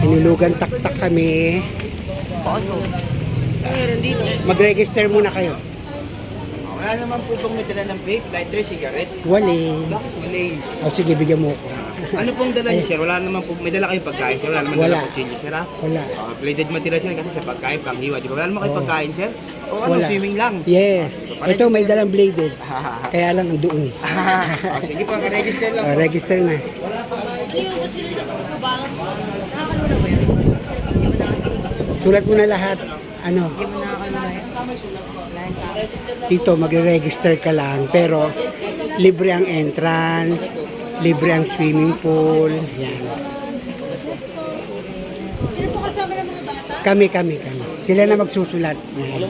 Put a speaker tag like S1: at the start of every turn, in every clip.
S1: Hinulugan taktak kami. Mag-register muna kayo.
S2: Wala naman po itong may dala ng vape, lighter, cigarettes.
S1: Wali.
S2: Bakit wala eh?
S1: O sige, bigyan mo ako.
S2: Ano pong dala niyo, sir? Wala naman po, may dala kayong pagkain, sir? Wala naman
S1: Wala.
S2: dala kutsilyo, sir, ha?
S1: Wala.
S2: Plated material, sir, kasi sa pagkain, panghiwa, di ba? Wala naman kayong
S1: Oo.
S2: pagkain, sir? O ano,
S1: Wala.
S2: swimming lang?
S1: Yes. Ito may dalang bladed.
S2: Ah,
S1: Kaya lang doon eh.
S2: sige po, register lang
S1: O,
S2: po.
S1: register na. Sulat mo na lahat. Ano? Dito, magre-register ka lang. Pero, libre ang entrance. Libre ang swimming pool. Yan.
S3: Sino po kasama ng mga bata?
S1: Kami. Sila na magsusulat. Yan.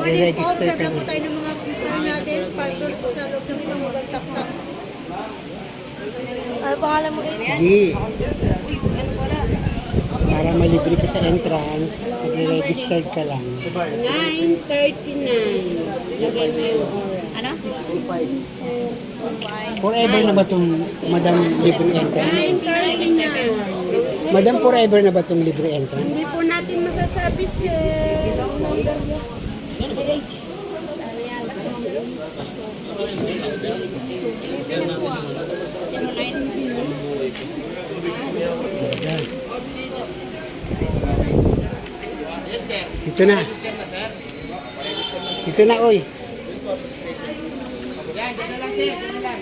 S1: Magre-register ka
S3: Observe lang po
S1: lang.
S3: tayo ng mga ano natin, partners po sa loob ng mga magtak-tak. Ano pangalan mo rin?
S1: Sige. Para malibre ka sa entrance, magre-register ka lang.
S3: 9:39. Lagay mo yung oras. Ano?
S1: Forever na ba itong Madam Libre Entrance?
S3: 9:39.
S1: Madam, forever na ba itong libre entrance?
S3: Hindi po natin masasabi sir.
S2: Yes, sir.
S1: Dito na.
S2: Register na, sir.
S1: Dito na, oy.
S2: Yan, dyan na lang, sir. Dyan na lang.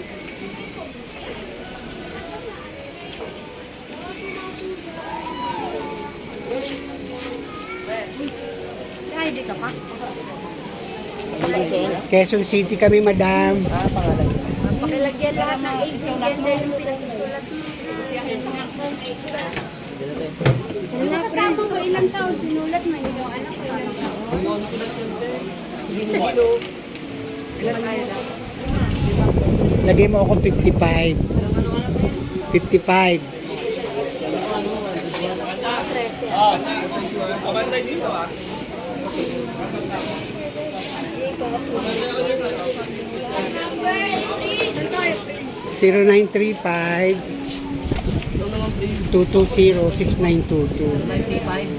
S3: Ay, di ka pa.
S1: Quezon City kami, madam.
S3: Pakilagyan lahat ng age and gender ng pinagsusulat mo. Nakasama ko ilang taon, sinulat mo yung anak ko ilang taon.
S1: Lagay mo ako 55. 55.
S2: Abantay dito, ha?
S1: 0935 220-6922.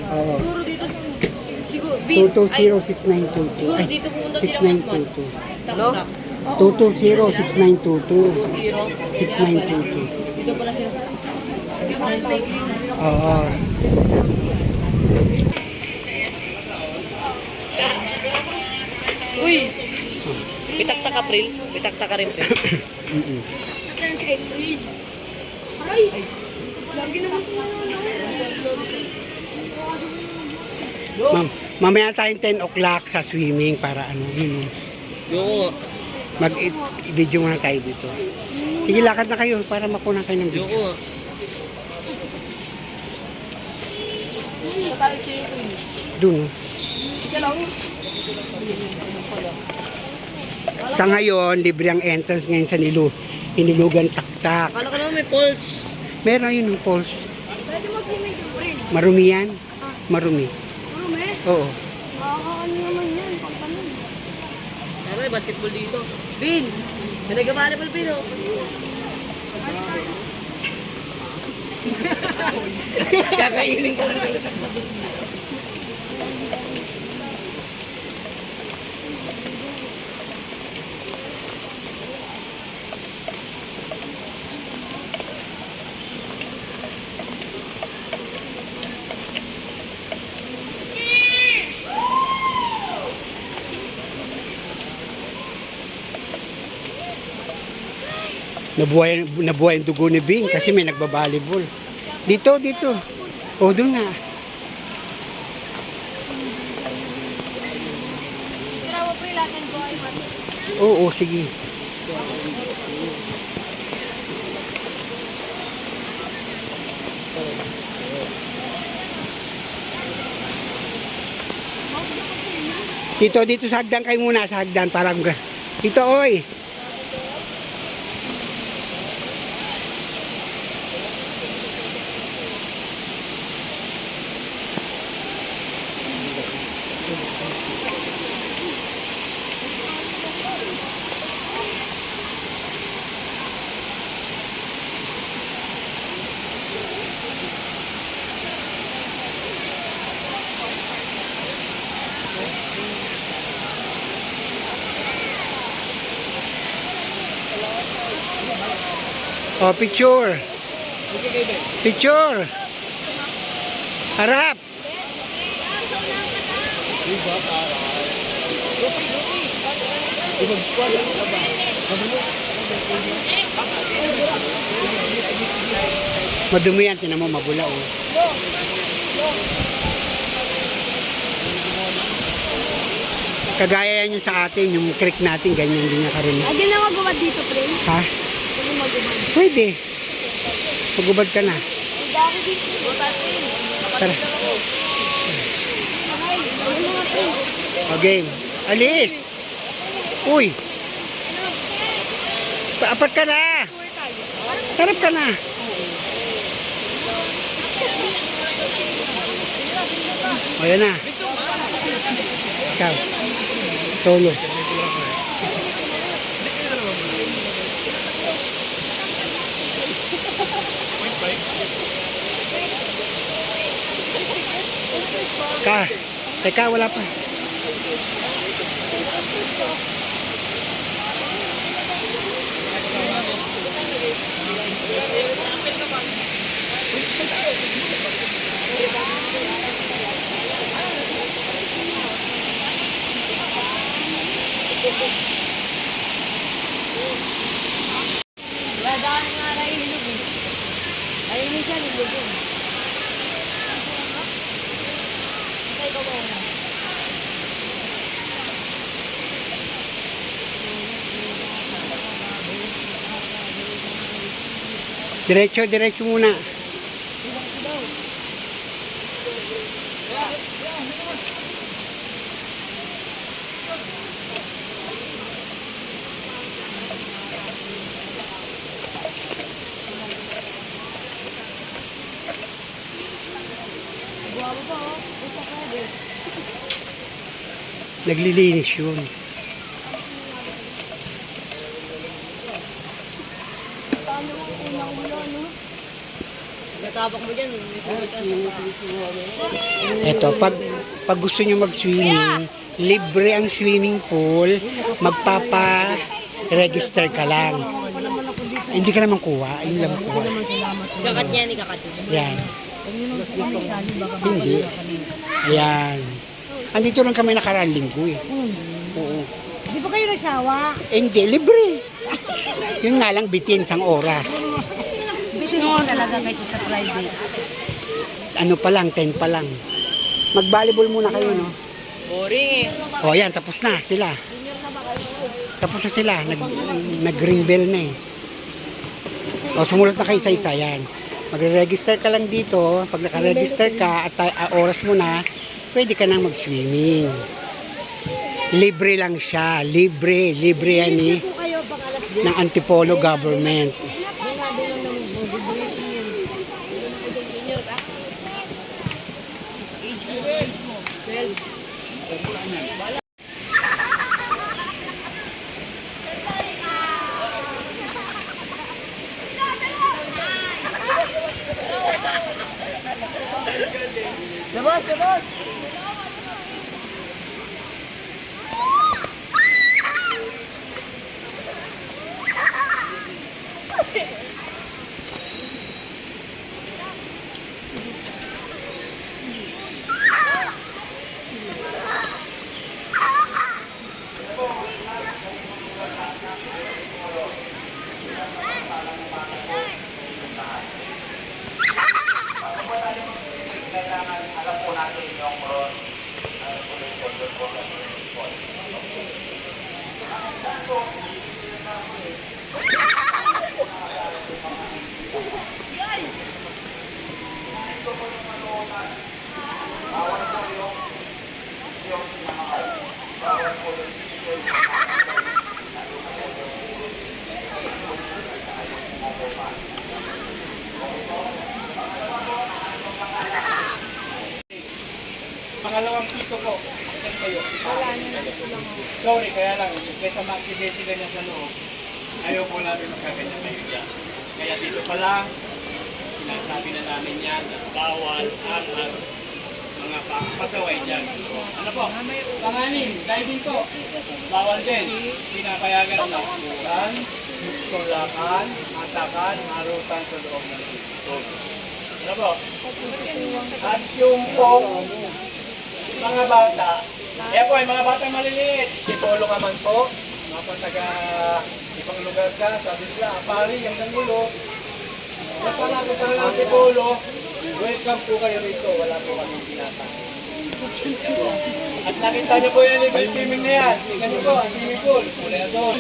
S1: Oo.
S4: Siguro dito, siguro,
S1: 220-6922.
S4: siguro dito pumunta sila
S1: 6922.
S4: tak-tak.
S1: 220-6922. 6922.
S4: Dito pala sila.
S1: Oo.
S4: Uy! Pitak-tak ka, Pril. Pitak-tak ka rin, Pril.
S3: Ay! Lagi naman po
S1: Mamaya tayong 10 o'clock sa swimming para ano, yun.
S4: Yung
S1: Mag-video muna tayo dito. Sige, lakad na kayo para makuha kayo ng video.
S4: nga. Sa tayo siya yung Pril.
S1: Doon.
S4: Ika lang.
S1: Sa ngayon, libre ang entrance ngayon sa Hinulugan Taktak.
S4: Akala ko naman may pulse.
S1: Meron yun yung pulse.
S3: Pwede mag-swimming yung brain.
S1: Marumi yan? Marumi.
S3: Marumi?
S1: Oo.
S3: Nakakaano naman yan. Pagpanon.
S4: Pero may basketball dito. Bin! May nag-volleyball, Bin, oh.
S1: Kakainin ko na. Nabuhay ang dugo ni Bing kasi may nagbabalibol. Dito. O, doon na.
S3: Tira mo pre, lahat ng boy.
S1: Oo, sige. Dito sa hagdan kayo muna, sa hagdan. Parang, dito, oy. Oh, picture. Picture. Harap. Madumi yan, tinan mo, mabula oh. Kagaya yan yung sa atin, yung creek natin, ganyan din na karin.
S3: Hindi na magubad dito, pre.
S1: Ha?
S3: Hindi magubad.
S1: Pwede. Magubad ka na.
S3: Ang dami dito.
S1: Tara.
S3: Ano nga, pre?
S1: Okay. Alis. Uy. Apat ka na. Sarap ka na. O, yan na. Ikaw. Solo. Ka. Teka, wala pa.
S4: Daan nga na ihilog eh. Ayun siya, nilog yun. Patay ka muna.
S1: Diretso, diretso muna.
S3: Guwapo pa, oh. Ito pwede.
S1: Naglilinis yun.
S3: Paano ang unang ulo, no?
S4: Natapak mo dyan.
S1: Eto, pag gusto nyo mag-swimming, libre ang swimming pool, magpapa-register ka lang. Hindi ka naman kuha, yun lang kuha.
S4: Kakat niya, ni kakat.
S1: Yan. Hindi. Ayan. Andito lang kami nakaraan linggo eh. Oo.
S3: Di ba kayo nagsawa?
S1: Hindi, libre. Yun nga lang, bitin sang oras.
S3: Bitin mo talaga kayo sa private.
S1: Ano pa lang, 10 pa lang. Mag-volleyball muna kayo, no?
S4: Boring eh.
S1: O, yan, tapos na sila. Tapos na sila. Nag-ring bell na eh. O, sumulat na kayo isa-isa, yan. Magre-register ka lang dito. Pag naka-register ka at oras mo na, pwede ka nang mag-swimming. Libre lang siya. Libre. Libre yan eh. Ng Antipolo government.
S4: Sabot, sabot!
S5: Pangalawang pito po. Saan kayo? Sorry, kaya lang. Kaysa ma-accidente ganyan sa loob, ayaw po namin magkaganyan kayo dyan. Kaya dito pa lang, sinasabi na namin yan na bawal ang mga pasaway dyan. Ano po? Panganin, diving po. Bawal din. Pinapayagan na. Tulakan, baktakan, harutan sa loob ng tubig. Ano po? At yung pong mga bata, po ay mga bata maliliit. Sipolo ka man po, mga taga ibang lugar ka, sabi nila, pari, yung nangulo. Napalapit ka lang Sipolo, welcome po kayo rito, wala po kami binata. At nakita niyo po yung legal swimming na yan. Tingnan niyo po, ang swimming pool. Mula doon.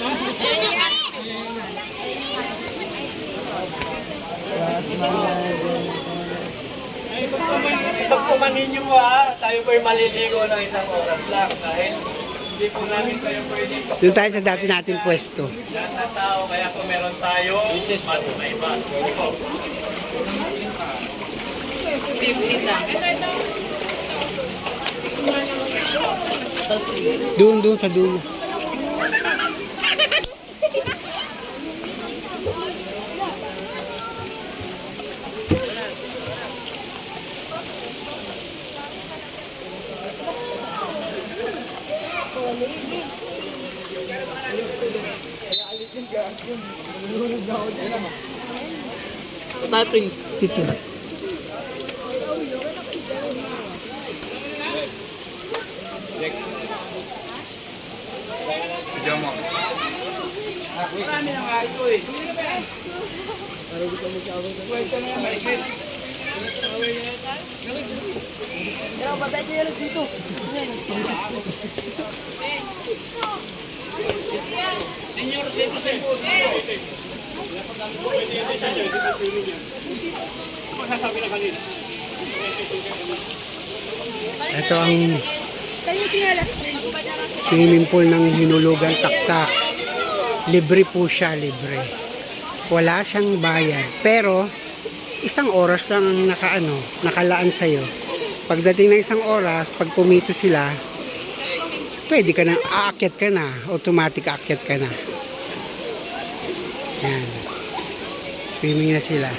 S5: Pagpumanin niyo po ha, sabi po yung maliligo ng isang oras lang dahil hindi po namin kayo pwede.
S1: Doon tayo sa dati natin pwesto.
S5: Lahat na tao, kaya po meron tayo iba. Hindi po.
S4: 15 lang.
S1: Doon sa dulo.
S4: Tapos,
S1: Ito.
S5: Marami na nga ito eh. Kwento na yan, maikit.
S4: kaya patay ko yan dito.
S5: Senior citizen po. Masasabi na kanina.
S1: Ito ang swimming pool ng Hinulugan Taktak. Libre po siya, libre. Wala siyang bayad. Pero, isang oras lang ang nakalaan sa'yo. Pagdating ng isang oras, pag pumito sila, pwede ka na, aakyat ka na. Automatic aakyat ka na. Yan. Swimming na sila.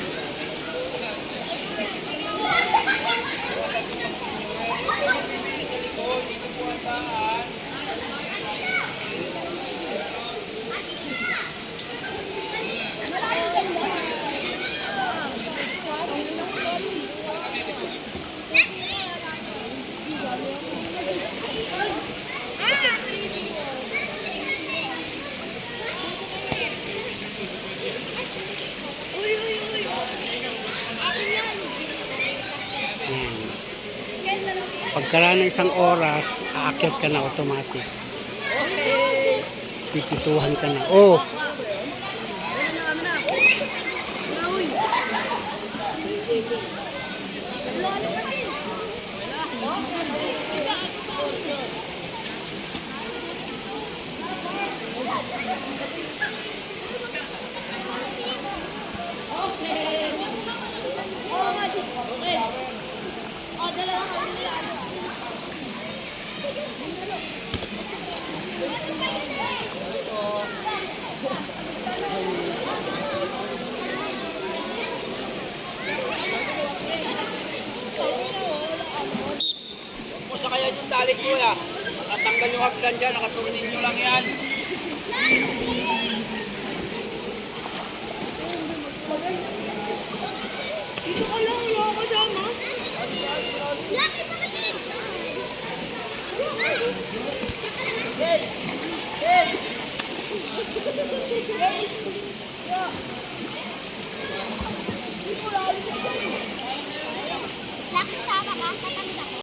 S1: Pagkaraan ng isang oras, aakyat ka na automatic. Pipituhan ka na. Oh!
S2: Kung sa kaya yung dalik ko na, nakatanggal yung hagdan dyan, nakaturunin nyo lang yan.
S3: Dito ka lang, wala ako kasama. Laki pa kasi! Laki sama ka, tatanda ko.